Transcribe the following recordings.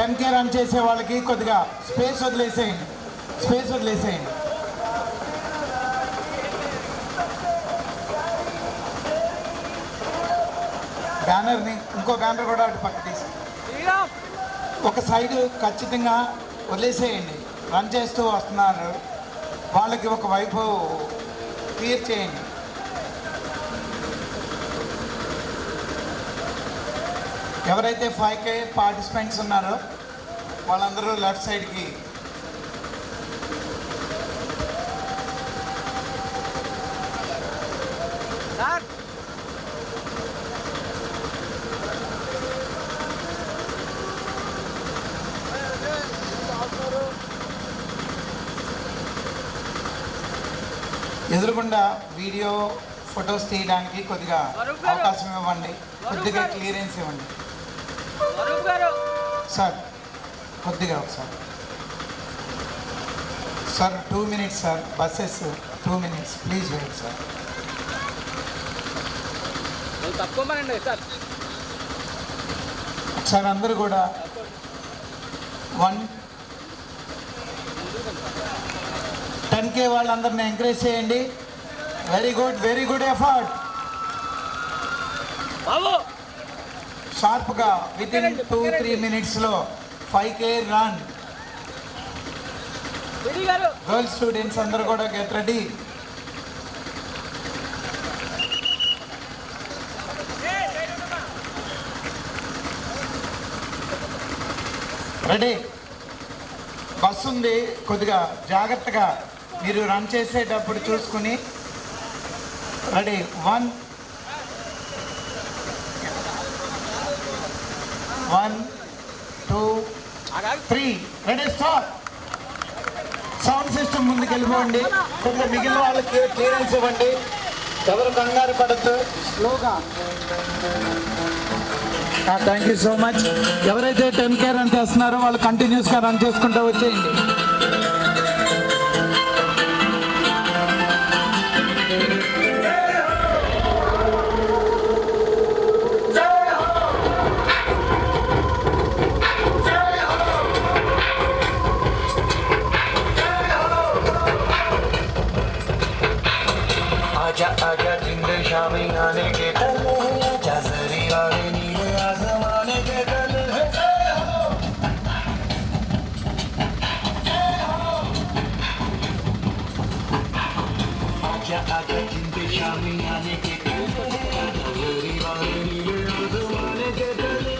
10K run చేసే వాళ్ళకి కొద్దిగా స్పేస్ వదిలేసేయండి. బ్యానర్ని ఇంకో బ్యానర్ కూడా అటు పక్క తీసి ఒక సైడ్ ఖచ్చితంగా వదిలేసేయండి. రన్ చేస్తూ వస్తున్నారు వాళ్ళకి ఒక వైపు క్లియర్ చేయండి. ఎవరైతే 5K పార్టిసిపెంట్స్ ఉన్నారో వాళ్ళందరూ లెఫ్ట్ సైడ్కి ఎదురుగుండా వీడియో ఫొటోస్ తీయడానికి కొద్దిగా అవకాశం ఇవ్వండి, కొద్దిగా క్లియరెన్స్ ఇవ్వండి సార్. కొద్దిగా ఒకసారి sir 2 minutes sir, buses 2 minutes please wait sir. Sir అందరూ కూడా 10K వాళ్ళందరినీ ఎంకరేజ్ చేయండి. Very good effort. షార్ప్గా వితిన్ 2-3 minutesలో 5K రన్. గర్ల్స్ స్టూడెంట్స్ అందరూ కూడా గెట్ రెడీ. రెడీ. బస్సు ఉంది, కొద్దిగా జాగ్రత్తగా మీరు రన్ చేసేటప్పుడు చూసుకుని ready. 1 2 3 ready start. Sound system ముందుకు వెళ్ళిపోండి. కొద్దిగా మిగిలిన వాళ్ళకి క్లియరెన్స్ ఇవ్వండి. ఎవరు కంగారు పడద్దు, స్లోగా. Thank you so much. ఎవరైతే 10K రన్ చేస్తున్నారో వాళ్ళు కంటిన్యూస్గా రన్ చేసుకుంటూ వచ్చేయండి. आजा जिंद शामी आने के तले आजा जरी वाले नीले आसमाने के तले आजा जिंद शामी आने के तले आजा जरी वाले नीले आसमाने के तले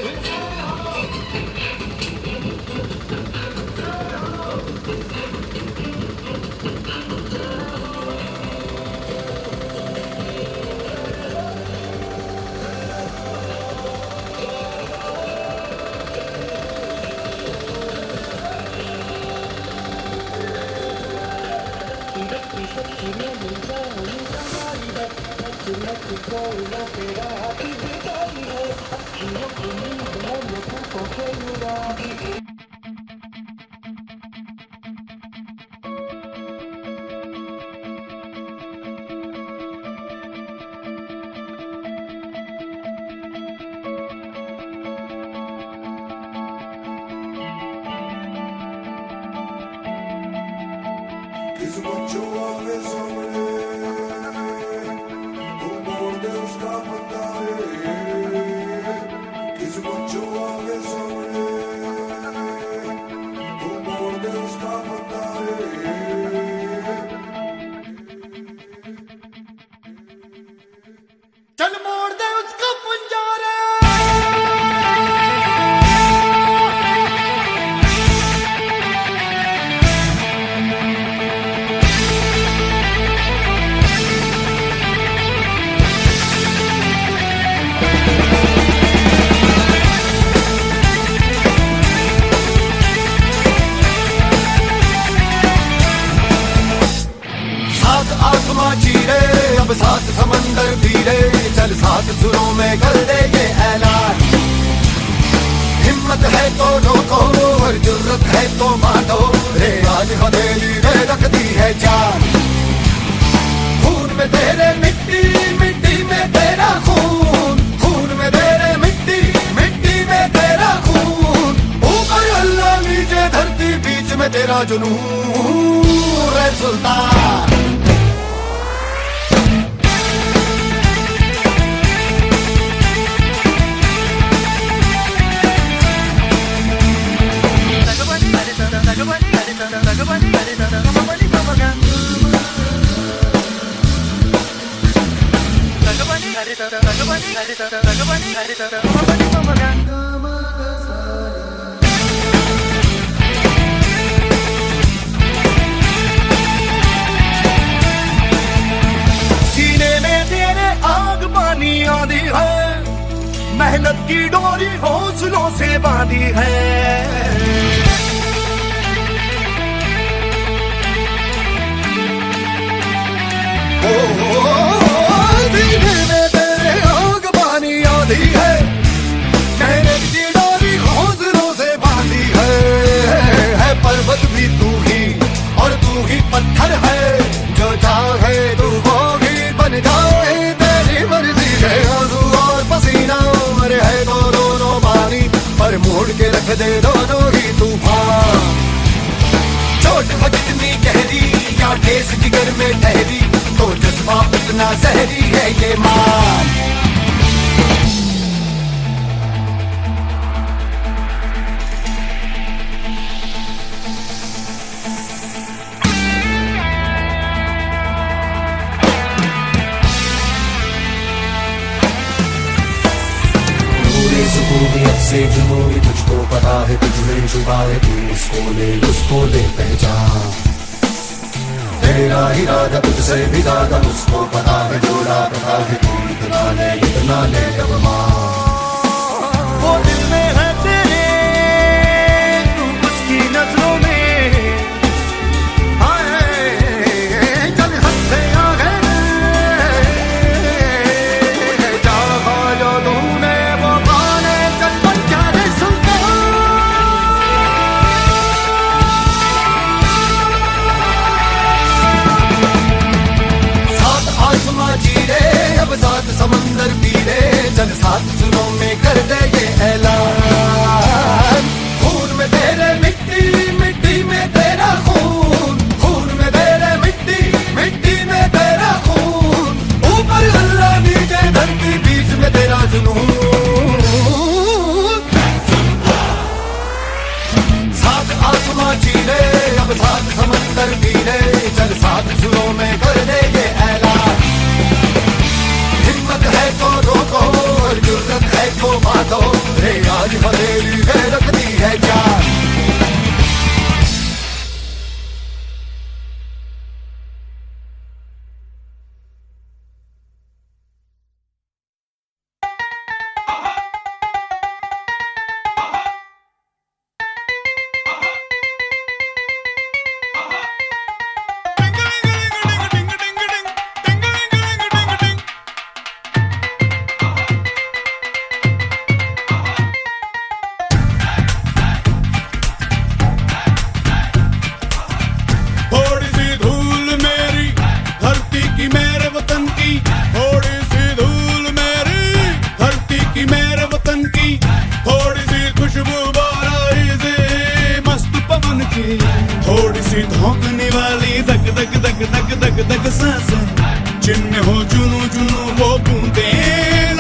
चल मोड़ दे उसका पंजारा। सात आसमां चीरे अब सात समंदर पीरे चल सात सुरों में कर दे ये ऐलान। हिम्मत है तो रोको और जुर्रत है तो मानो रे आज हथेली में रख दी है जान। खून में तेरे मिट्टी मिट्टी में तेरा खून खून में तेरे मिट्टी मिट्टी में तेरा खून ऊपर में तेरा जुनून रे सुल्तान। सीने में तेरे आग पानी आंधी है, मेहनत की डोरी हौसलों से बांधी है। सीने में तेरे आग पानी आंधी है, मेहनत की डोरी हौसलों से बांधी है पर्वत भी तू ही और तू ही पत्थर है, जो चाहे तू वो ही बन जाए, तेरी मर्जी है। आंसू और पसीना मरे है तो दोनों पानी, पर मोड़ के रख दे दोनों ही तूफान। चोट हो जितनी गहरी या ठेस जिगर में ठहरी, तो जज्बा उतना जहरी है ये मान। सुकूनियत से जुनूनी तुझको पता है, तुझमें छुपा है, तू उसको ले पहचान। तेरा इरादा तुझसे भी ज्यादा उसको पता है, जोड़ा पता है, तू इतना ले अब मान। वो दिल में है तेरे, तू उसकी नजरों में आए, चल हद से आगे चाहा जो तूने वो पाने, चल बन जा रे सुल्तान। सात आसमां चीरे अब सात समंदर पीरे, चल सात सुरों में कर दे ये ऐलान। खून में तेरे मिट्टी, मिट्टी में तेरा खून, खून में तेरे मिट्टी, मिट्टी में तेरा खून। ऊपर अल्लाह नीचे धरती, बीच में तेरा जुनून। सात आसमां चीरे अब सात समंदर पीरे, चल सात सुरों में कर दे ये ऐलान। हिम्मत है तो रोको और जुर्रत है तो बांधो, रे आज हथेली है रखती है जान। थोड़ी सी धूल मेरी धरती की मेरे वतन की, थोड़ी सी धूल मेरी धरती की मेरे वतन की, थोड़ी सी खुशबू बाराई से मस्त पवन की, थोड़ी सी धोखने वाली दग दग दग दग दग दग सांसें, जिनमें हो जुनू जुनू वो बूंदे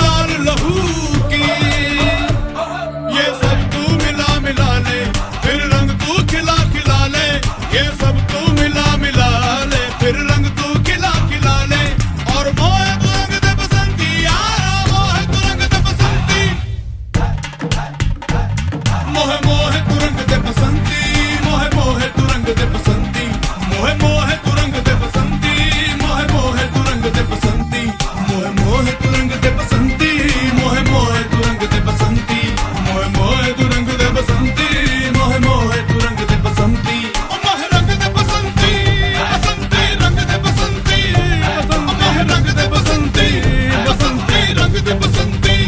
लाल लहू की। ये सब तू मिला मिला ले, फिर रंग तू खिला खिला ले, ये सब तू मिला मिला ले, फिर रंग तू खिला खिला ले। और मोहे तू रंग दे बसंती यारा, मोहे तू रंग दे बसंती, मोहे मोहे तू रंग दे बसंती, मोहे मोहे तू रंग दे बसंती, मोहे मोहे तू रंग दे बसंती, मोहे मोहे तू रंग दे बसंती, मोहे मोहे तू रंग दे बसंती, मोहे मोहे तू रंग दे बसंती, मोहे मोहे तू रंग दे बसंती, मोहे मोहे तू रंग दे बसंती, मोहे रंग दे बसंती, बसंती रंग दे बसंती, मोहे रंग दे बसंती, बसंती रंग दे बसंती।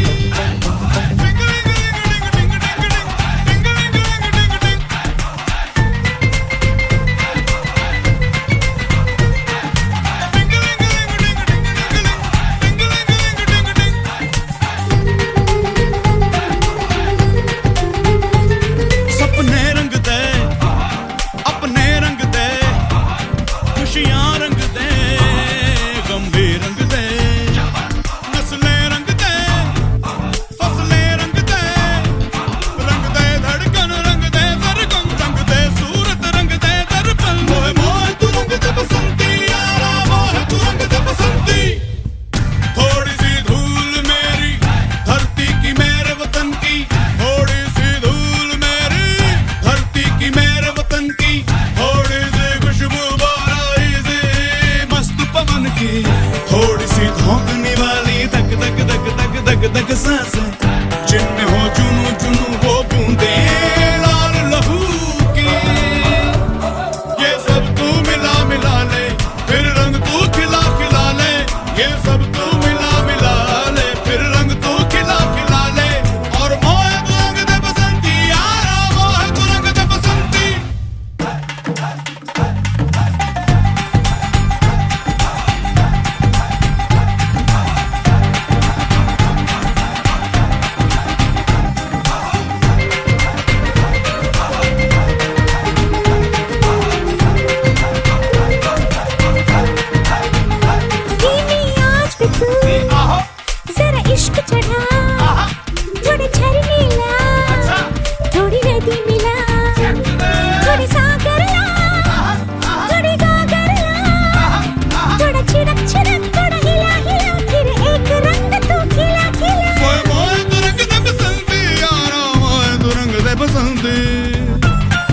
बसंती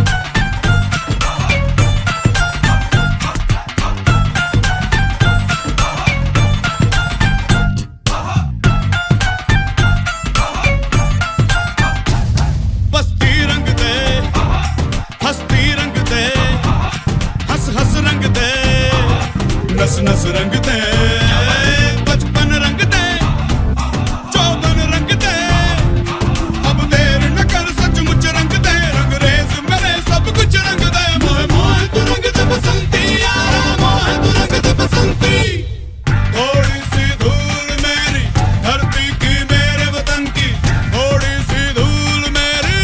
बस्ती रंग दे हस्ती रंग दे हंस हंस रंग दे नस नस रंग दे बचपन रंग दे चौबन रंग दे अब देर न कर सचमुच रंग दे रंग रेज मेरे सब कुछ रंग दे मोहे मोहे तू रंग दे बसंती यारा मोहे तू रंग दे बसंती थोड़ी सी धूल मेरी धरती की मेरे वतन की थोड़ी सी धूल मेरी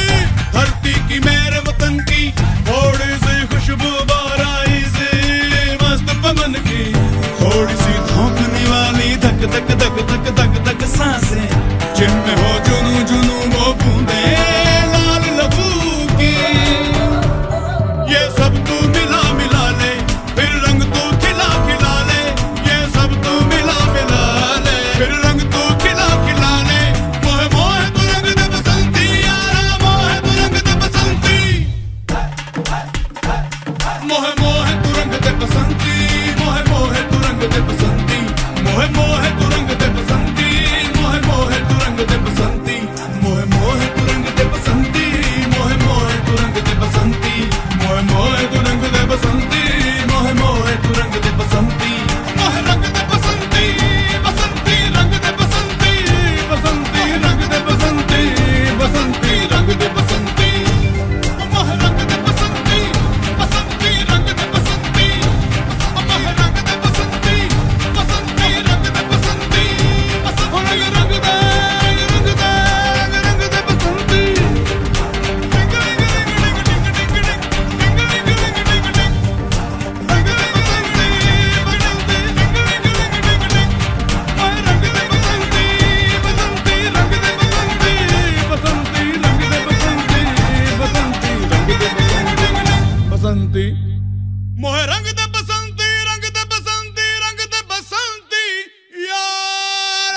धरती की मेरे वतन की थोड़ी सी खुशबू बाराई से मस्त पवन की थोड़ी सी धोखने वाली धक धक धक धक धक धक सांसें जिनमें हो जुनू जुनू वो बूंदे लाल लबू की ये सब तू मिला मिला ले फिर रंग तू खिला खिला ले ये सब तू मिला मिला ले फिर रंग तू खिला खिला ले मोहे मोहे तू रंग दे बसंती यारा मोहे तू रंग दे बसंती मोहे मोहे तू रंग दे बसंती मोहे मोहे तू रंग दे बसंती मोहे मोहे तू रंग दे बसंती मोहे मोहे तू रंग दे बसंती मोहे मोहे तू रंग दे बसंती मोहे मोहे तू रंग दे बसंती मोहे मोहे तू रंग दे बसंती मोहे मोहे तू रंग दे बसंती मोहे रंग दे बसंती बसंती रंग दे बसंती बसंती रंग दे बसंती बसंती रंग दे बसंती मोहे रंग दे बसंती बसंती रंग दे बसंती मोहे रंग दे बसंती बसंती रंग दे बसंती बसंती रंग दे बसंती बसंती मोहे रंग दे बसंती रंग दे बसंती रंग दे बसंती यार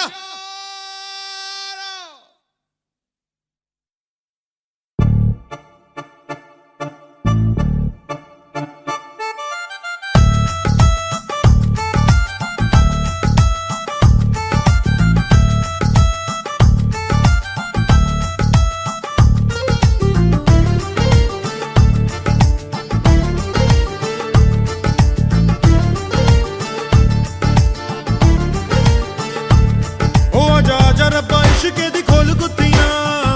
ओ आजा रब्बा इश्के दी खोल गुत्तियां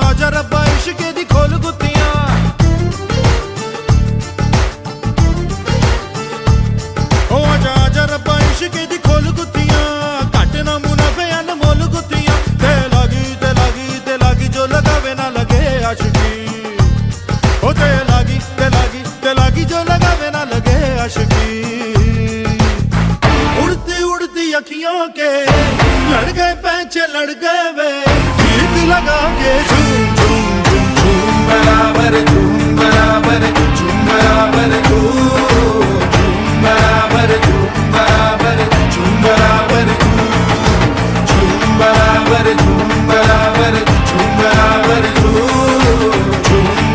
आजा रब्बा इश्के दी खोल गुत्तियां ओ आजा रब्बा इश्के दी खोल गुत्तियां घट ना मुनाफे अनमोल गुत्तियां ते लागी जो लगावे ना लगे आशिकी ओ ते लागी जो लगावे ना लगे आशिकी उड़ती उड़ती अखियों के लड़ गए पैंचे लड़ गए वे गीत लगा के झूम झूम झूम झूम बराबर झूम बराबर झूम बराबर झूम बराबर झूम बराबर झूम बराबर झूम बराबर झूम बराबर झूम बराबर झूम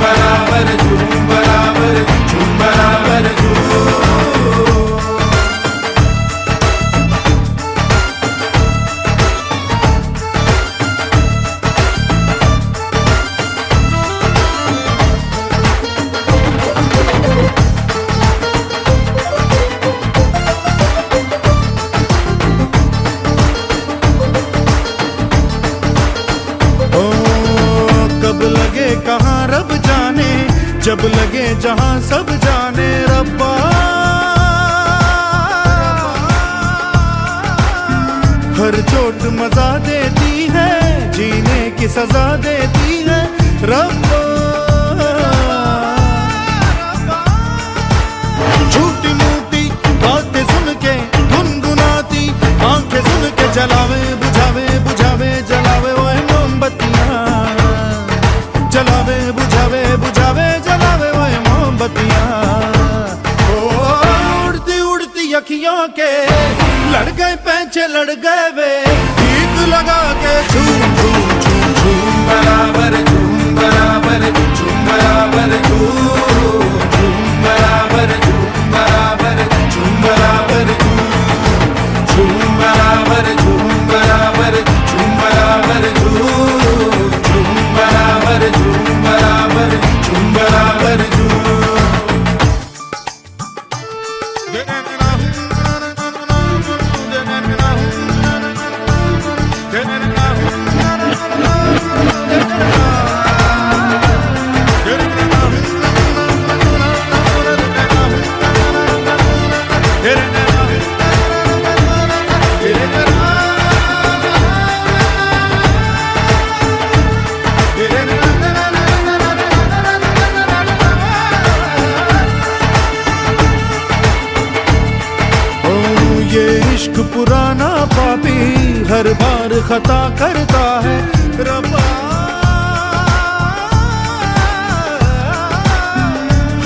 बराबर झूम बराबर झूम बराबर झूम कहाँ रब जाने जब लगे जहाँ सब जाने रब्बा हर चोट मजा देती है जीने की सजा देती है रब्बा झूठी मूठी बातें सुन के गुनगुनाती आंखें सुन के जलावे बुझावे बुझावे जलावे वो मोमबत्तियाँ जलावे बुझावे बुझावे जलावे वो मोमबत्तियाँ उड़ती उड़ती अखियों के लड़ गए पैंचे लड़ गए वे गीत लगा के झूम झूम झूम झूम बराबर झूम बराबर झूम पुराना पापी हर बार खता करता है रब्बा,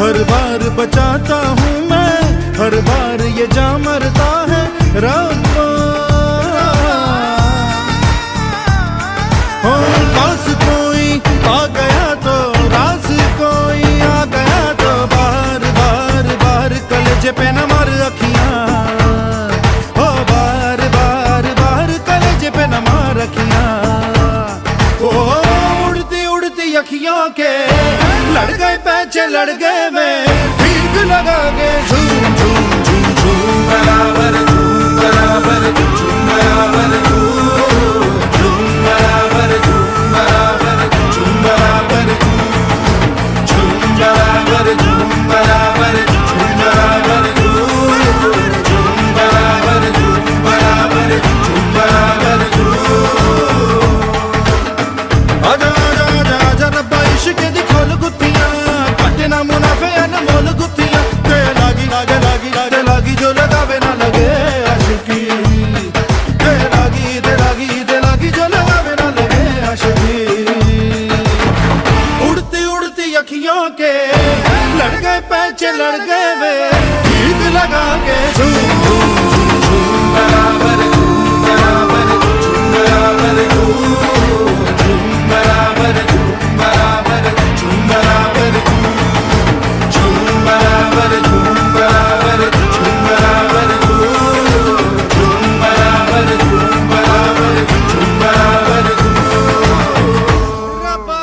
हर बार बचाता हूँ मैं, हर बार ये जा मरता है रब्बा। हो पास कोई आ गया तो रास कोई आ गया तो बार बार बार कलेजे पे न मार अखियां, हो बार बार बार कलेजे पे न मार अखियां। ओ उड़ती उड़ती अखियों के लड़ गए पैचे लड़ गए मैं, भीग लगा के झूम झूम झूम झूम बराबर झूम बराबर झूम बराबर झूम बराबर झूम बराबर झूम बराबर झूम बराबर झूम बराबर झूम बराबर झूम बराबर झूम बराबर झूम बराबर आजा आजा आजा आजा रब्बा इश्क दी खोल गुत्थियां, कटे ना मुनाफे अनमोल गुत्थियां, ते लागी लागे लागी लागे लागी जो लगावे ना लगे आशिकी, ते लागी जो लगावे ना लगे आशिकी। उड़ती उड़ती अखियों के लड़ गए पैचे लड़ गए वे, भीग लगा के झूम झूम झूम झूम बराबर झूम बराबर झूम बराबर झूम बराबर झूम बराबर झूम बराबर झूम बराबर झूम बराबर झूम बराबर झूम बराबर झूम बराबर झूम बराबर रब्बा।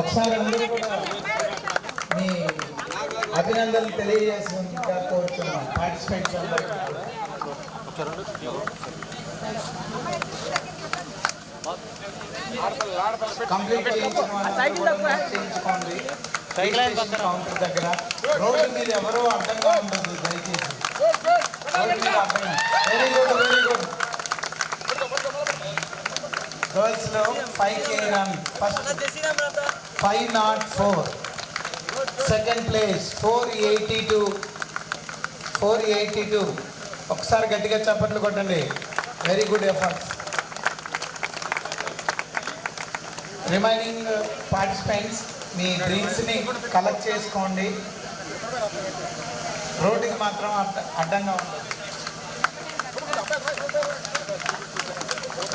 ఒకసారి అందరూ కూడా మీ అభినందనలు తెలియజేసినందుకు కోరుతున్నాం పార్టిసిపేట్స్ అందరూ. కంప్లీట్ చేయించుకోండి కౌంటర్ దగ్గర. రోడ్డు మీద ఎవరో అడ్డంగా ఉండదు దయచేసి. Very good very good. Girls లో 5K run first 504, second place 482. ఒకసారి గట్టిగా చప్పట్లు కొట్టండి. Very good efforts. Remaining participants మీ డ్రింక్స్ని కలెక్ట్ చేసుకోండి. రోడ్డుకి మాత్రం అడ్డంగా ఉంటుంది.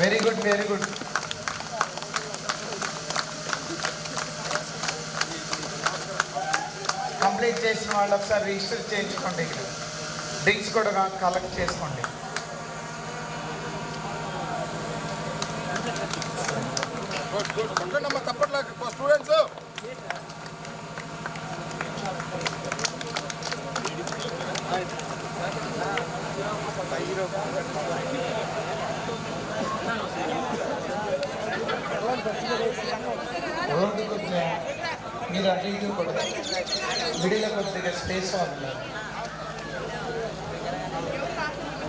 Very good, very good. Complete చేసిన వాళ్ళు ఒకసారి రిజిస్టర్ చేయించుకోండి. డ్రింక్స్ కూడా కలెక్ట్ చేసుకోండి. స్టూడెంట్స్ రోడ్డు కొద్దిగా మీరు అటు ఇటు కూడా మిడిలో కొద్దిగా స్పేస్ ఉంది.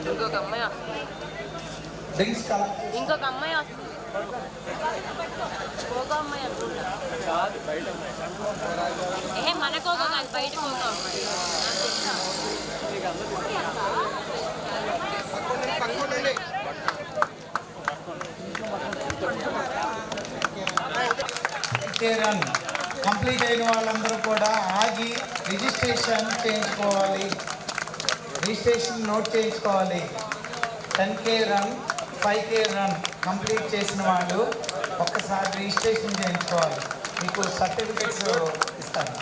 ఇంకొక అమ్మాయి డ్రింక్స్ కలెక్ట్ ఇంకొక అమ్మాయి వస్తుంది. ఒక అమ్మాయి అనుకుంటా. మనకు ఒక కాదు, బయటకు ఒక అమ్మాయి. రన్ కంప్లీట్ అయిన వాళ్ళందరూ కూడా ఆగి రిజిస్ట్రేషన్ చేయించుకోవాలి. రిజిస్ట్రేషన్ నోట్ చేయించుకోవాలి. 10K run, 5K run complete చేసిన వాళ్ళు ఒక్కసారి రిజిస్ట్రేషన్ చేయించుకోవాలి. మీకు సర్టిఫికెట్స్ ఇస్తాను.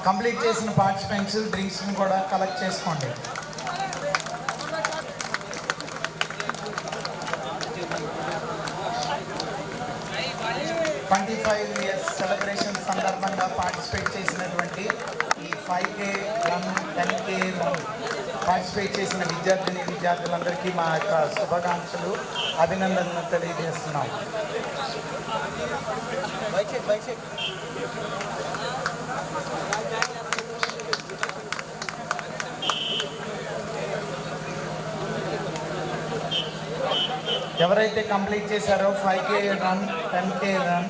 కంప్లీట్ చేసిన పార్టిసిపెంట్స్ డ్రింక్స్ని కూడా కలెక్ట్ చేసుకోండి. సెలబ్రేషన్ సందర్భంగా పార్టిసిపేట్ చేసినటువంటి ఈ 5K run, 10K run participate చేసిన విద్యార్థులందరికీ మా యొక్క శుభాకాంక్షలు, అభినందనలు తెలియజేస్తున్నాం. ఎవరైతే కంప్లీట్ చేశారో 5K రన్, 10K రన్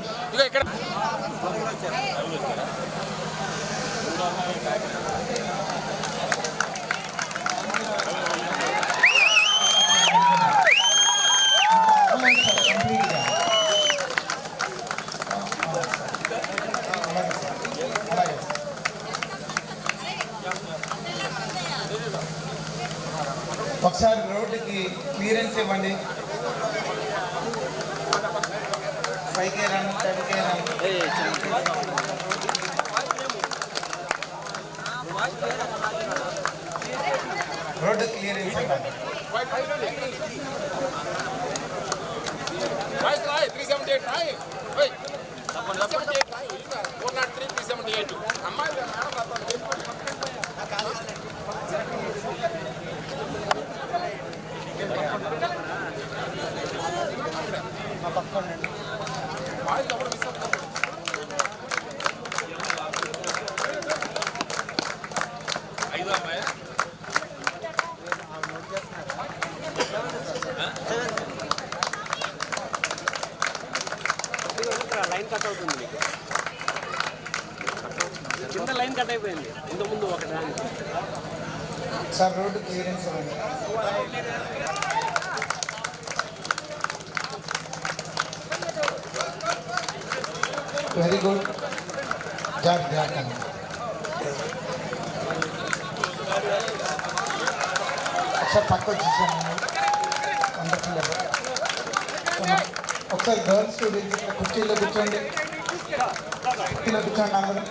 ఒకసారి రోడ్డుకి క్లియరెన్స్ ఇవ్వండి. 5K run, 10K run road clearance ఇవ్వండి. 378 అమ్మాయి లైన్ కట్ అవుతుంది. మీకు కింద లైన్ కట్ అయిపోయింది. ఇంతకుముందు ఒక దానికి సార్ రోడ్డు క్లియరెన్స్ ఇవ్వండి. Very good. జాగ్రత్త. ఒకసారి పక్క వచ్చేసాను. వండర్ఫుల్. ఒకసారి గర్ల్స్ స్టూడెంట్స్ కుర్చీలో కూర్చోండి. కుర్చీలో కూర్చోండి అందరూ.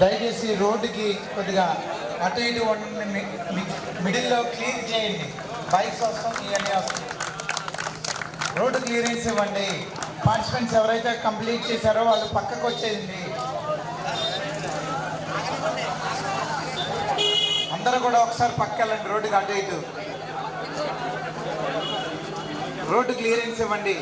దయచేసి రోడ్డుకి కొద్దిగా అటు ఇటు మిడిల్లో క్లీన్ చేయండి. బైక్స్ వస్తాం, ఇవన్నీ వస్తాయి. రోడ్డు క్లియరెన్స్ ఇవ్వండి. పార్టిసిపెంట్స్ ఎవరైతే కంప్లీట్ చేశారో వాళ్ళు పక్కకు వచ్చేయండి. అందరూ కూడా ఒకసారి పక్క వెళ్ళండి. రోడ్డుకి అటు ఇటు రోడ్డు క్లియరెన్స్ ఇవ్వండి.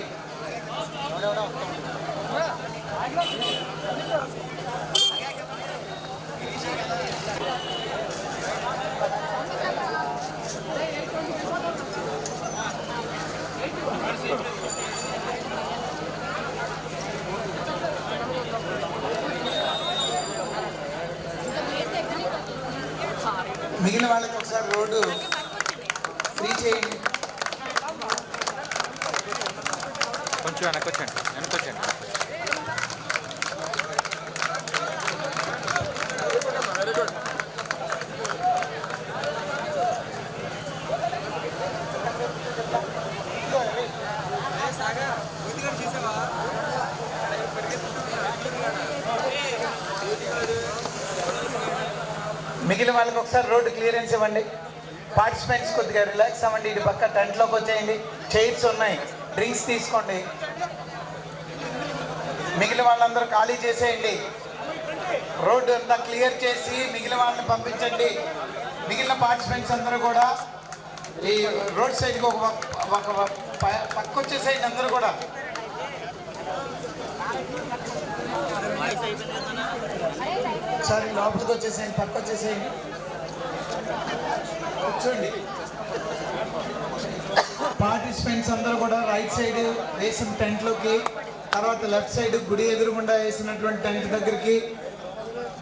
మిగిలిన వాళ్ళకి ఒకసారి రోడ్డు చేయండి. కొంచెం వెనకొచ్చండి. మిగిలిన వాళ్ళకి ఒకసారి రోడ్డు క్లియరెన్స్ ఇవ్వండి. పార్టిసిపెంట్స్ కొద్దిగా రిలాక్స్ అవ్వండి. ఇటు పక్క టెంట్లోకి వచ్చేయండి. చైర్స్ ఉన్నాయి, డ్రింక్స్ తీసుకోండి. మిగిలిన వాళ్ళందరూ ఖాళీ చేసేయండి. రోడ్డు అంతా క్లియర్ చేసి మిగిలిన వాళ్ళని పంపించండి. మిగిలిన పార్టిసిపెంట్స్ అందరూ కూడా ఈ రోడ్ సైడ్కి ఒక పక్క వచ్చేసేయండి. అందరూ కూడా ఒకసారి లోపలికి వచ్చేసేయండి, పక్క వచ్చేసేయండి, కూర్చోండి. పార్టిసిపెంట్స్ అందరూ కూడా రైట్ సైడ్ వేసిన టెంట్లోకి, తర్వాత లెఫ్ట్ సైడ్ గుడి ఎదురుగుండా వేసినటువంటి టెంట్ దగ్గరికి,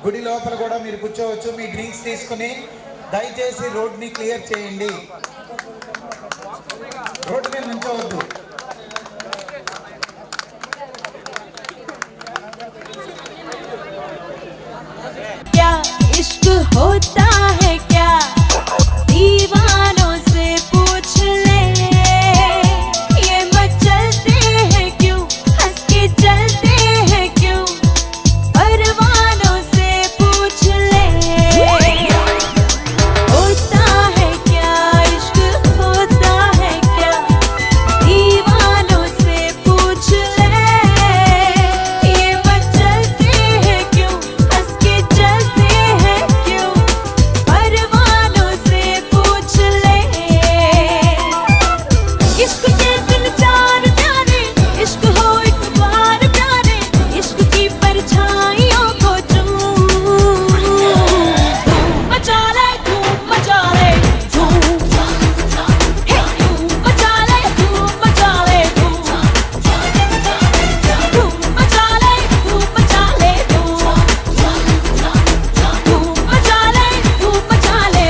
గుడి లోపల కూడా మీరు కూర్చోవచ్చు. మీ డ్రింక్స్ తీసుకుని దయచేసి రోడ్ని క్లియర్ చేయండి. రోడ్డు మీద నుంచోవద్దు. क्या इश्क होता है क्या, दीवानों से पूछ ले। ये मचलते हैं क्यों, हंस के चलते हैं क्यों, परवानों से पूछ ले। होता है क्या इश्क, होता है क्या, दीवानों से पूछ ले। ये मचलते हैं क्यों, हंस के चलते हैं क्यों, परवानों से पूछ ले। इश्क के दिन चार प्यारे, इश्क हो एक बार प्यारे, इश्क की परछाइयों को धूम मचा ले, धूम मचा ले, धूम हे धूम मचा ले, धूम मचा ले, धूम मचा ले, धूम मचा ले, धूम मचा ले, धूम मचा ले,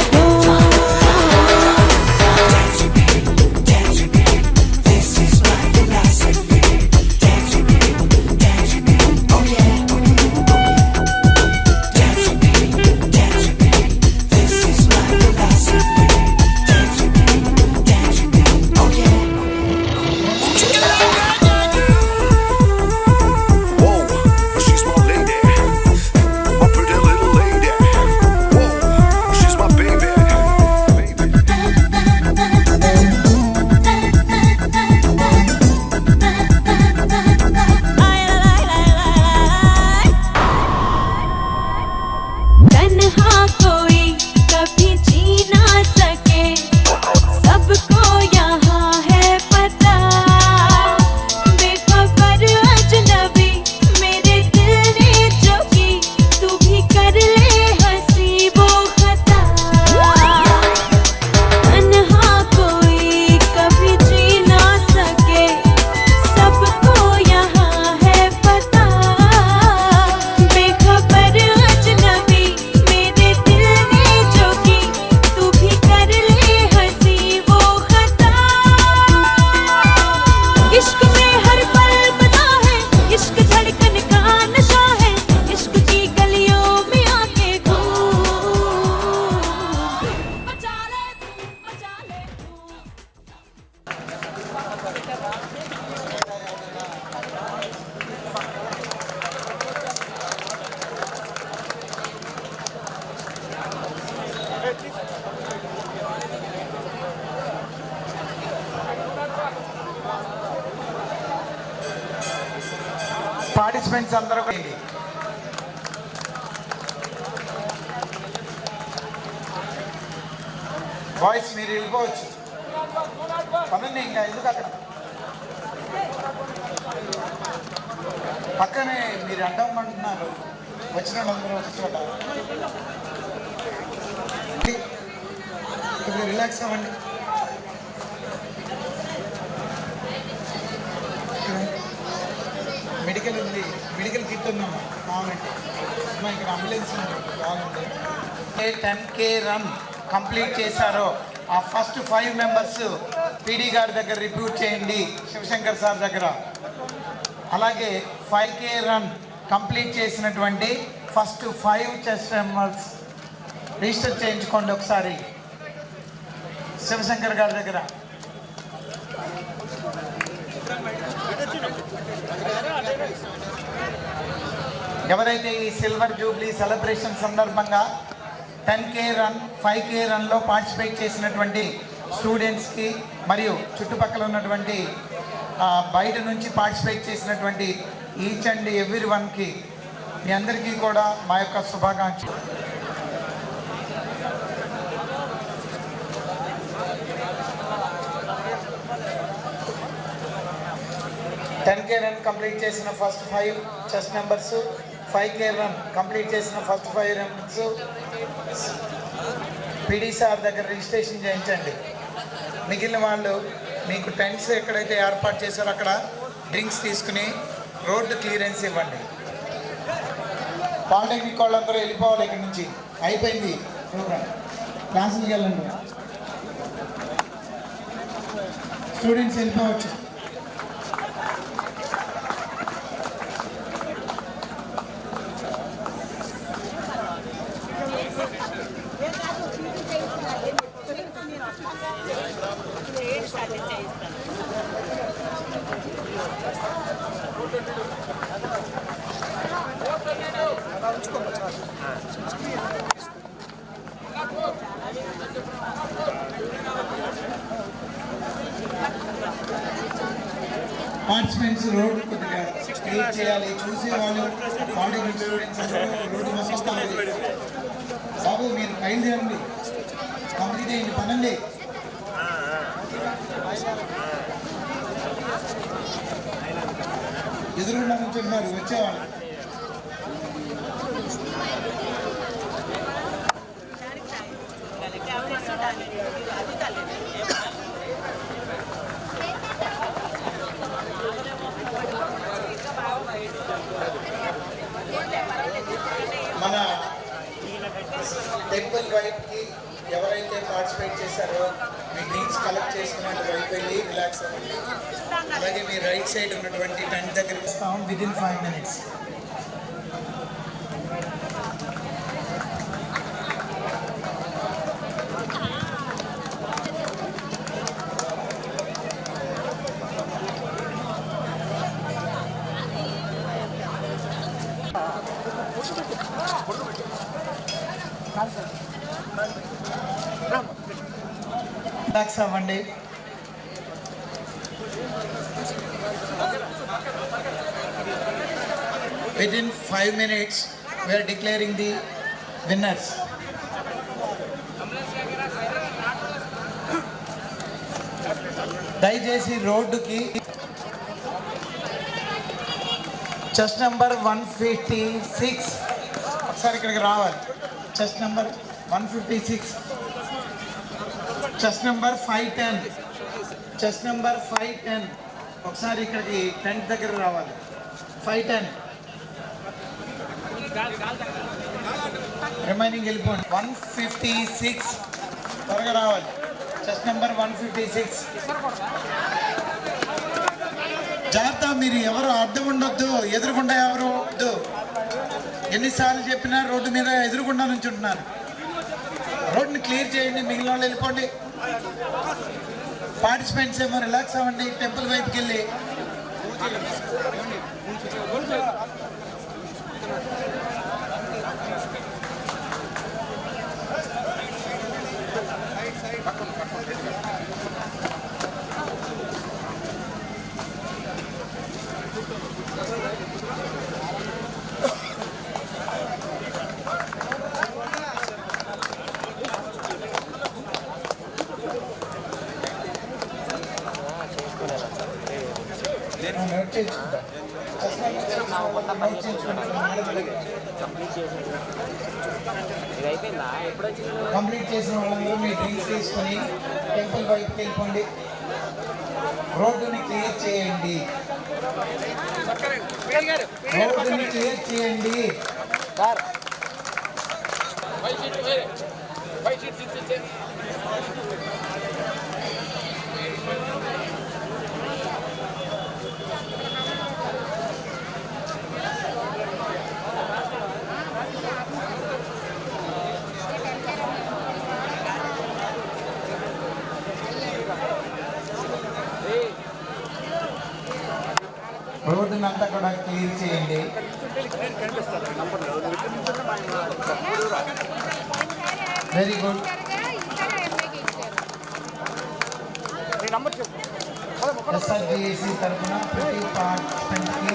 Whoa, she's my lady, my pretty little lady. Whoa, she's my baby. तन्हा कोई कभी जी ना सके, सबको यहाँ है पता। बेखबर अजनबी मेरे दिल ने जो की, तू भी कर ले हंसी वो खता। तन्हा कोई कभी जी ना सके, सबको यहाँ है पता। बेखबर अजनबी मेरे दिल ने जो की, तू भी कर ले हंसी वो खता। इश्क में हर पल बता है, इश्क धड़कन का नशा है, इश्क की गलियों में आके घूम मचा ले, धूम मचा ले, धूम। పార్టిసిపెంట్స్ అందరూ కూడా బాయ్స్ మీరు వెళ్ళిపోవచ్చు. పదండి, ఇంకా ఎందుకు అక్కడ పక్కనే మీరు అడ్డమంటున్నారు. వచ్చిన వాళ్ళందరూ ఒక చోట కొద్దిగా రిలాక్స్ అవ్వండి. మెడికల్ ఉంది, మెడికల్ కిట్ ఉందమ్మా. అవునండి అమ్మా, ఇక్కడ అంబులెన్స్ ఉంది, బాగుంది. 10K రన్ కంప్లీట్ చేశారో ఆ ఫస్ట్ 5 మెంబర్స్ పీడీ గారి దగ్గర రిపీట్ చేయండి, శివశంకర్ సార్ దగ్గర. అలాగే 5K రన్ కంప్లీట్ చేసినటువంటి ఫస్ట్ 5 చెస్ మెంబర్స్ రిజిస్టర్ చేయించుకోండి ఒకసారి శివశంకర్ గారి దగ్గర. ఎవరైతే ఈ సిల్వర్ జూబ్లీ సెలబ్రేషన్ సందర్భంగా 10K రన్ 5K రన్లో పార్టిసిపేట్ చేసినటువంటి స్టూడెంట్స్కి మరియు చుట్టుపక్కల ఉన్నటువంటి బయట నుంచి పార్టిసిపేట్ చేసినటువంటి ఈచ్ అండ్ ఎవ్రీ వన్కి మీ అందరికీ కూడా మా యొక్క శుభాకాంక్షలు. $10K రన్ కంప్లీట్ చేసిన first 5 chess members, 5K run complete చేసిన ఫస్ట్ 5 మెంబర్స్ పీడీ సార్ దగ్గర రిజిస్ట్రేషన్ చేయించండి. మిగిలిన వాళ్ళు మీకు టెంట్స్ ఎక్కడైతే ఏర్పాటు చేశారో అక్కడ డ్రింక్స్ తీసుకుని రోడ్డు క్లియరెన్స్ ఇవ్వండి. పాలిటెక్నిక్ వాళ్ళందరూ వెళ్ళిపోవాలి ఇక్కడి నుంచి, అయిపోయింది ప్రోగ్రామ్. క్లాసులకు వెళ్ళండి, స్టూడెంట్స్ వెళ్ళిపోవచ్చు. పార్టిసిపెంట్స్ రోడ్డు కొద్దిగా క్లియర్ చేయాలి. చూసేవాళ్ళు పాలిటెక్నిక్ స్టూడెంట్స్ రోడ్డు మొత్తం బాబు మీరు బయలుదేరండి, కంప్లీట్ అయ్యింది పనండి. ఎదురుగా నుంచి ఉన్నారు వచ్చేవాళ్ళు. మన టెంపుల్ వైపుకి ఎవరైతే పార్టిసిపేట్ చేశారో మీ డ్రింక్స్ కలెక్ట్ చేసుకున్నట్టు వైపు వెళ్ళి రిలాక్స్ అవ్వండి. అలాగే మీ రైట్ సైడ్ ఉన్నటువంటి టెంట్ దగ్గరికి ఇస్తాం విదిన్ 5 minutes. రిలాక్స్ అవ్వండి. Within 5 minutes, we are declaring the winners. దయచేసి రోడ్డుకి చెస్ నెంబర్ 156 ఒకసారి ఇక్కడికి రావాలి. Chess number 156, chess number 510, chess number 510 ఒకసారి ఇక్కడికి టెంట్ దగ్గర రావాలి. 510 రిమైనింగ్ వెళ్ళిపోండి. 156 త్వరగా రావాలి. Chess number 156. జాగ్రత్త, మీరు ఎవరు అడ్డం ఉండొద్దు, ఎదురుకుండా ఎవరు వద్దు. ఎన్నిసార్లు చెప్పినా రోడ్డు మీద ఎదురుకుండా నుంచి ఉంటున్నారు. రోడ్ని క్లియర్ చేయండి, మిగిలిన వాళ్ళు వెళ్ళిపోండి. పార్టిసిపెంట్స్ ఏమో రిలాక్స్ అవ్వండి, టెంపుల్ వైపుకి వెళ్ళి. కంప్లీట్ చేసిన వాళ్ళందరూ మీ డ్రింక్స్ తీసుకొని టెంపుల్ వైపుకి వెళ్ళిపోండి. రోడ్డుని క్లియర్ చేయండి, రోడ్డుని క్లియర్ చేయండి. రోడ్డునంతా కూడా క్లియర్ చేయండి. Very good. ఎస్ఆర్జేఏసీ తరఫున ప్రతి పార్టిసిపెంట్కి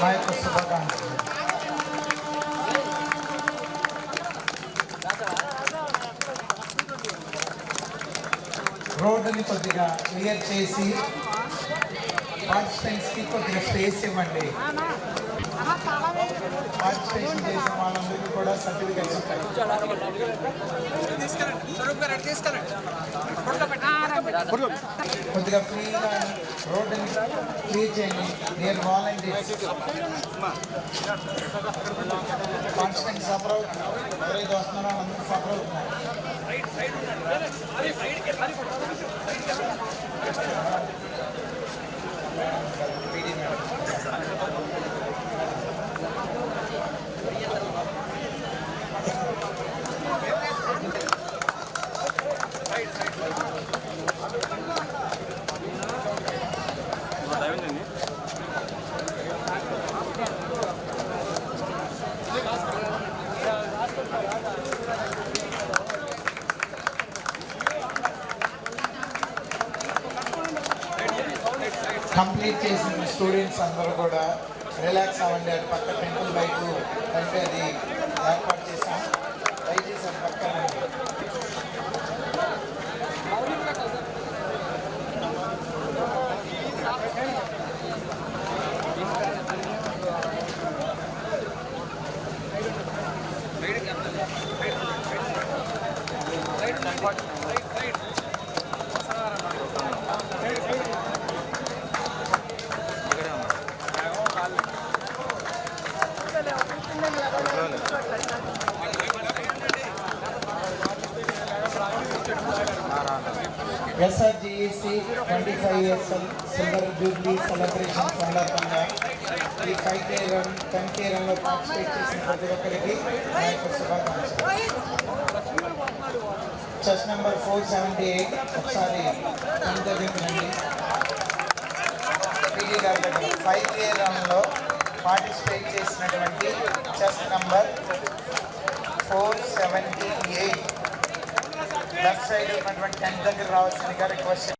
మా యొక్క శుభాకాంక్షలు. రోడ్డుని కొద్దిగా క్లియర్ చేసి పార్టిసిపెంట్స్కి కొద్దిగా స్పేస్ ఇవ్వండి. పార్టిసిపేషన్ చేసిన వాళ్ళందరికీ కూడా సర్టిఫికెట్స్ ఉంటాయి. కొద్దిగా ఫ్రీగా రోడ్డుని క్లియర్ చేయండి. డియర్ వాలంటీర్స్, కాన్స్టెంట్ సఫర్ అవుతున్నారు. ఎవరైతే వస్తున్నారో అందరూ సఫర్ అవుతున్నారు. కంప్లీట్ చేసిన స్టూడెంట్స్ అందరూ కూడా రిలాక్స్ అవ్వండి. అది పక్క టెంపుల్ బైక్ అంటే అది ఏర్పాటు చేసాం. దయచేసి అది పక్కన ఎస్ఆర్జేఏసీ 25 ఇయర్స్ సిల్వర్ జూబ్లీ సెలబ్రేషన్ సందర్భంగా ఈ 5K రన్ 10K రన్లో పార్టిసిపేట్ చేసిన ప్రతి ఒక్కరికి నా యొక్క శుభాకాంక్షలు. చెస్ నెంబర్ 478 ఒకసారి దగ్గరికి పీడీ గారి దగ్గర 5K రన్లో పార్టిసిపేట్ చేసినటువంటి చెస్ నెంబర్ 478 లెఫ్ట్ సైడ్ ఉన్నటువంటి 10 దగ్గర రావాల్సిందిగా రిక్వెస్ట్.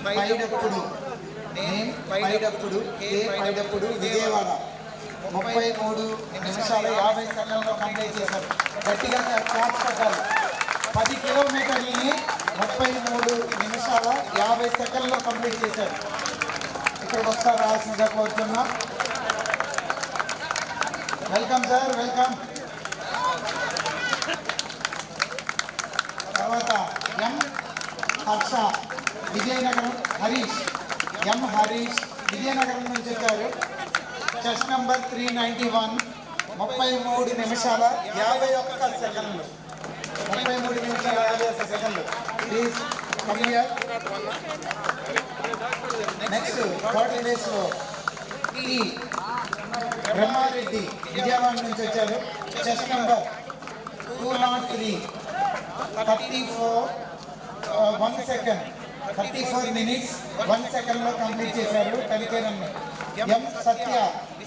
పైడప్పుడు నేమ్ పైడప్పుడు కే పైడప్పుడు విజయవాడ 33 నిమిషాల 50 సెకండ్లలో కంప్లీట్ చేశారు. గట్టిగా క్లాప్స్ కొట్టాలి. 10 కిలోమీటర్లని 33 నిమిషాల 50 సెకండ్లలో కంప్లీట్ చేశారు. ఇక్కడికి ఒకసారి రావాల్సిందిగా కోరుతున్నాం. Welcome sir, welcome. తర్వాత ఎం హర్ష విజయనగరం, హరీష్ ఎం హరీష్ విజయనగరం నుంచి వచ్చారు. చెస్ట్ నెంబర్ 391 33 నిమిషాల 51 సెకండ్లు. 33 నిమిషాల 51 సెకండ్లు. Please come here. నెక్స్ట్ 30 డేస్లో ఈ బ్రహ్మారెడ్డి విజయవాడ నుంచి వచ్చారు. చెస్ట్ నెంబర్ 203 1 సెకండ్ 34 మినిట్స్ 1 సెకండ్లో కంప్లీట్ చేశారు. కలికేరన్ని ఎం సత్య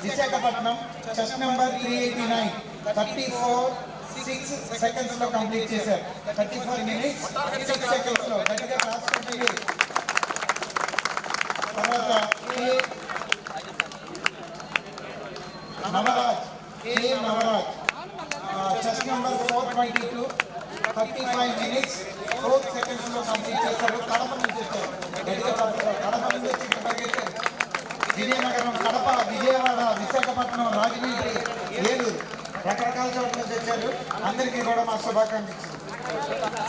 విశాఖపట్నం చెస్ట్ నెంబర్ 389 34 6 సెకండ్స్లో కంప్లీట్ చేశారు. 34 మినిట్స్ 6 సెకండ్స్లో. గట్టిగా రాసుకుంటుంది. తర్వాత Navraj Navraj chest number 422 35 minutes 4 సెకండ్స్లో కంప్లీట్ చేశారు. కడప నుంచి వచ్చారు. కడప నుంచి వచ్చి పరిగెత్తారు. విజయనగరం, కడప, విజయవాడ, విశాఖపట్నం, రాజమండ్రి, ఏలూరు రకరకాల చోట్ల నుంచి వచ్చారు. అందరికీ కూడా మా శుభాకాంక్షలు.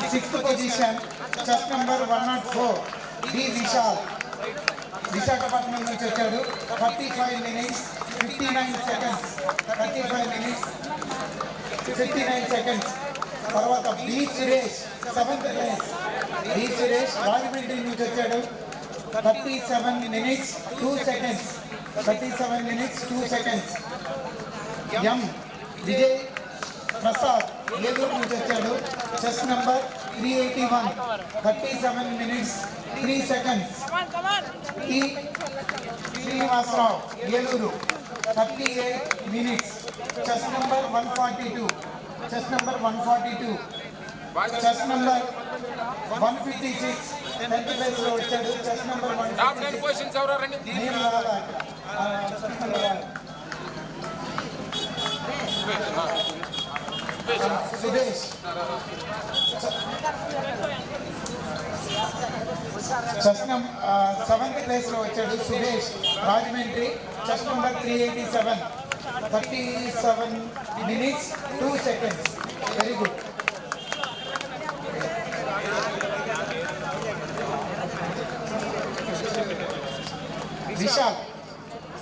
6th position chest number 104 B Vishal Visakhapatnam నుంచి వచ్చాడు. 35 మినిట్స్ 59 సెకండ్స్. 35 minutes 59 seconds. తర్వాత B Suresh 7th place. B Suresh Rajahmundry నుంచి వచ్చాడు. 37 minutes 2 seconds. 37 minutes 2 seconds. M Vijay Prasad Eluru నుంచి వచ్చాడు. Chest number 381 37 minutes 3 seconds. T Srinivasarao Eluru 38 minutes. Chest number 142. Chest number 142. Chest number 156 10th ప్లేస్లో వచ్చాడు. Chest number 156 నేను రావాలి. సురేష్ 7th ప్లేస్లో వచ్చాడు. Suresh Rajahmundry chess number 387 37 minutes 2 seconds. Very good. Vishal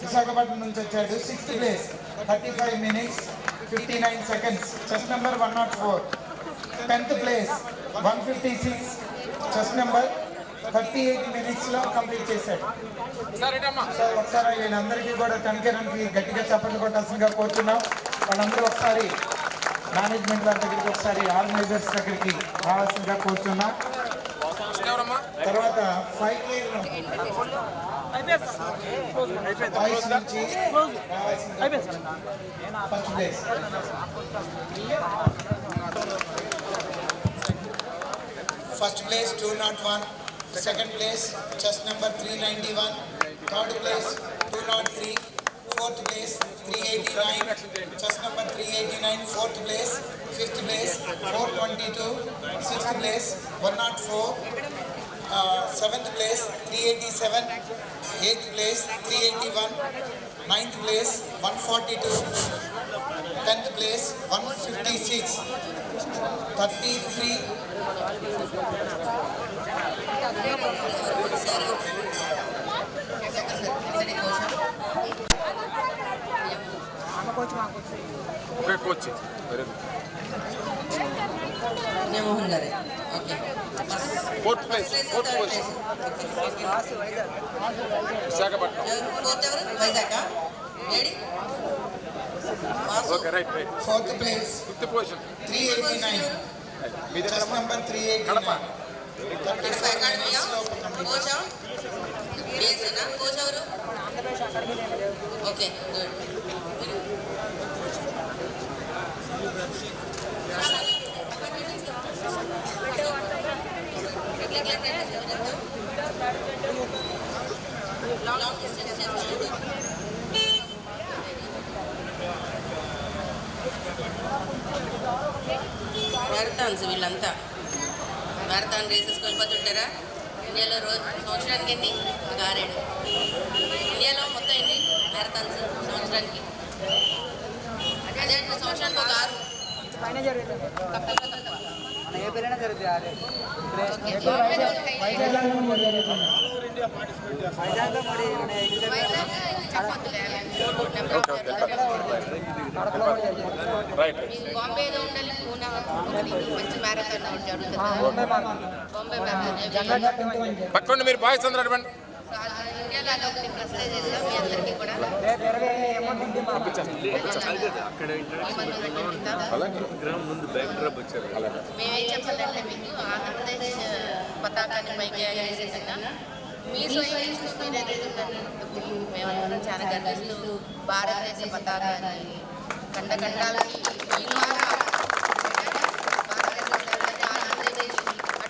Visakhapatnam నుంచి వచ్చాడు. 6th place 35 minutes 59 seconds. Chess number 104. 10th place 156. Chess number 38 మినిట్స్లో complete చేశాడు. సార్ ఒకసారి వీళ్ళందరికీ కూడా తనిఖీరానికి గట్టిగా చప్పట్లు కొట్టాల్సిందిగా కోరుతున్నాం. వాళ్ళందరూ ఒకసారి మేనేజ్మెంట్ వారి దగ్గరికి, ఒకసారి ఆర్గనైజర్స్ దగ్గరికి రావాల్సిందిగా కోరుతున్నాం. తర్వాత 5 నుంచి first place first place 201. Second place chess number 391. Third place 203. Fourth place 389. Chess number 389. Fourth place. Fifth place 422. Sixth place 104. 7th place 387. 8th place 381. 9th place 142. 10th place 156. 33. Okay coach very good. Mohan garu okay. Fourth place fourth position Visakhapatnam. Fourth ఎవరు? వైజాగ్. ఏడి okay right right. Fourth place 5th position 389. మీది chest number 389. Kadapa. అకాడమీయా కోచా డిఎస్ఏనా coach ఎవరు? Okay good. Long distance చేస్తుంది. Marathons వీళ్ళంతా marathon రేసెస్కి వెళ్ళిపోతుంటారా? ఇండియాలో సంవత్సరానికి ఎన్ని? 6 ఇండియాలో మొత్తం ఎన్ని మ్యారథాన్స్ సంవత్సరానికి? అదే సంవత్సరానికి ఒక 6. రైట్ బాంబేలో ఉండాలి, పూనా మంచి మ్యారథాన్ జరుగుతుంది. బాంబే మ్యారథాన్ పక్కన మీరు బాయ్స్ అందరూ అడగండి. ఇండియాలో అదొకటి ప్రెస్టేజ్ చేస్తాం మీ అందరికీ కూడా. మేమేం చెప్పాలంటే మీకు ఆంధ్రప్రదేశ్ పతాకాన్ని పైకి ఎగరేసేసిన మీ స్వయం చూసి మీరు ఎదుగుతున్నట్టు మేమందరం చాలా గర్విస్తూ భారతదేశ పతాకాన్ని ఖండాలకి మీ ద్వారా ఆంధ్రప్రదేశ్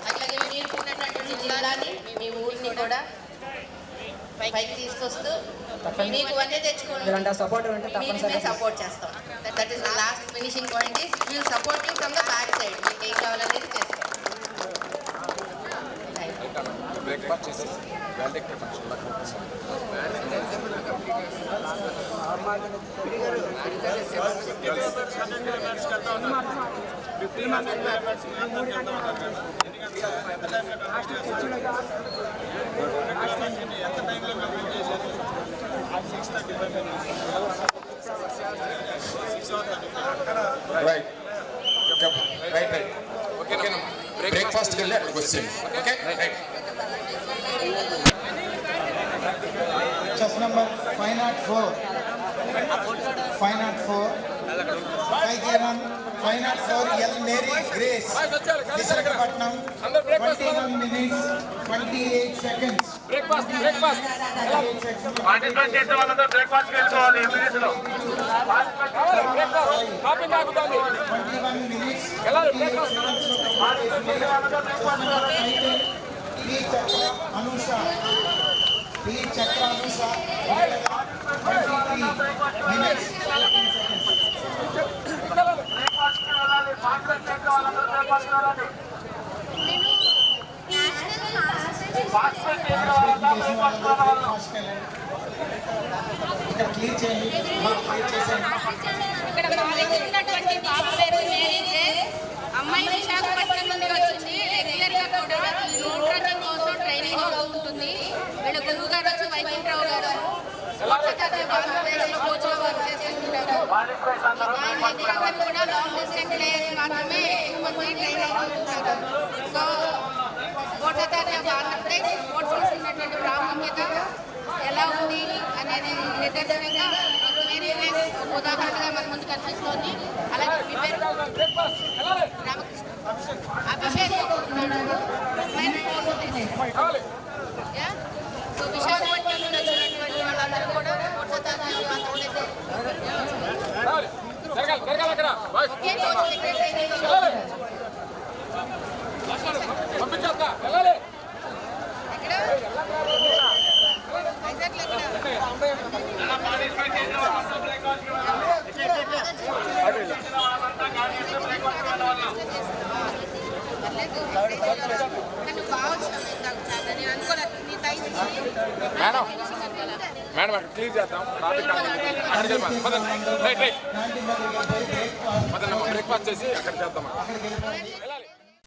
అట్లాగే నేర్పుకున్నటువంటి జిల్లాని మీ ఊరిని కూడా పైకి తీసుకొస్తూ మీకు అన్నీ తెచ్చుకోండి. సపోర్ట్ చేస్తాం. That is lost finishing point is will support you from the back side. మీకు ఏం కావాలనేది చేస్తాం. బ్రేక్ఫాస్ట్ చేసి వ్యాలిడక్టర్ ఫంక్షన్ రైట్ ఓకేనా? బ్రేక్ఫాస్ట్కి వెళ్ళి అక్కడికి వచ్చేయండి. Okay right. Chest number 504 L Mary Grace Visakhapatnam 21 minutes 28 seconds. Breakfast 21 minutes P Chakra Anusha 23 minutes 14 seconds. ఇక్కడ క్లియర్ చేయండి. ఇక్కడ మా దగ్గర ఉన్నటువంటి బాబు పేరు మేరీ గ్రేస్. అమ్మాయి విశాఖపట్నం నుండి వచ్చింది. రెగ్యులర్గా కూడా ఈ రోడ్ రన్నింగ్ కోసం ట్రైనింగ్ అవుతూ ఉంటుంది. వీళ్ళ గురువు గారు వచ్చి వైకుంఠరావు గారు భారతదేశంలో కోచ్గా వర్క్ చేస్తుంటారు. మా దగ్గర కూడా లాంగ్ డిస్టెన్స్ ప్లేయర్స్ మాత్రమే ఎక్కువ మంది ట్రైన్ అవుతుంటారు. So sports authority of Andhra Pradesh sports ఇస్తున్నటువంటి ప్రాముఖ్యత ఎలా ఉంది అనేది నిదర్శనంగా మేరీ గ్రేస్ ఉదాహరణగా మన ముందు కనిపిస్తోంది. అలాగే మీ పేరు రామకృష్ణ అభిషేక్ సో విశాఖపట్నం నుండి వచ్చినటువంటి వాళ్ళందరూ కూడా sports authority of Andhra Pradesh okay coach దగ్గర ట్రైనింగ్ ఎక్కడ వైజాగ్లో మేడం అక్కడ క్లియర్ చేద్దాం. రైట్ బ్రేక్ఫాస్ట్ చేసి అక్కడ చేద్దాం.